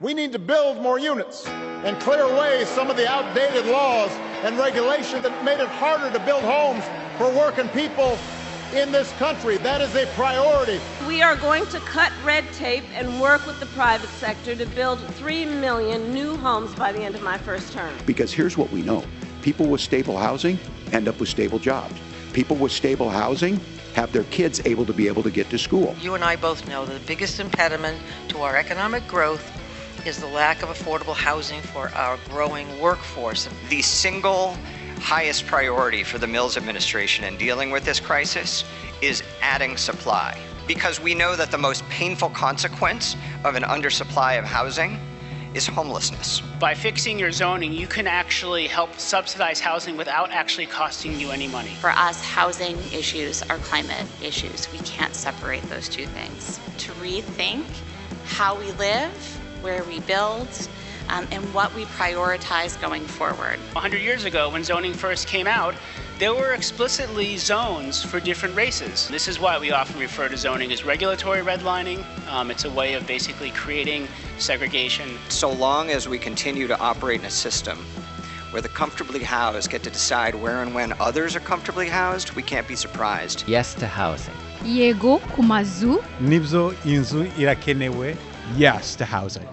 We need to build more units and clear away some of the outdated laws and regulations that made it harder to build homes for working people in this country. That is a priority. We are going to cut red tape and work with the private sector to build 3 million new homes by the end of my first term. Because here's what we know. People with stable housing end up with stable jobs. People with stable housing have their kids able to get to school. You and I both know that the biggest impediment to our economic growth is the lack of affordable housing for our growing workforce. The single highest priority for the Mills administration in dealing with this crisis is adding supply, because we know that the most painful consequence of an undersupply of housing is homelessness. By fixing your zoning, you can actually help subsidize housing without actually costing you any money. For us, housing issues are climate issues. We can't separate those two things. To rethink how we live, where we build, and what we prioritize going forward. 100 years ago, when zoning first came out, there were explicitly zones for different races. This is why we often refer to zoning as regulatory redlining. It's a way of basically creating segregation. So long as we continue to operate in a system where the comfortably housed get to decide where and when others are comfortably housed, we can't be surprised. Yes to housing. Yego kumazu. Nibzo inzu irakenewe. Yes to housing.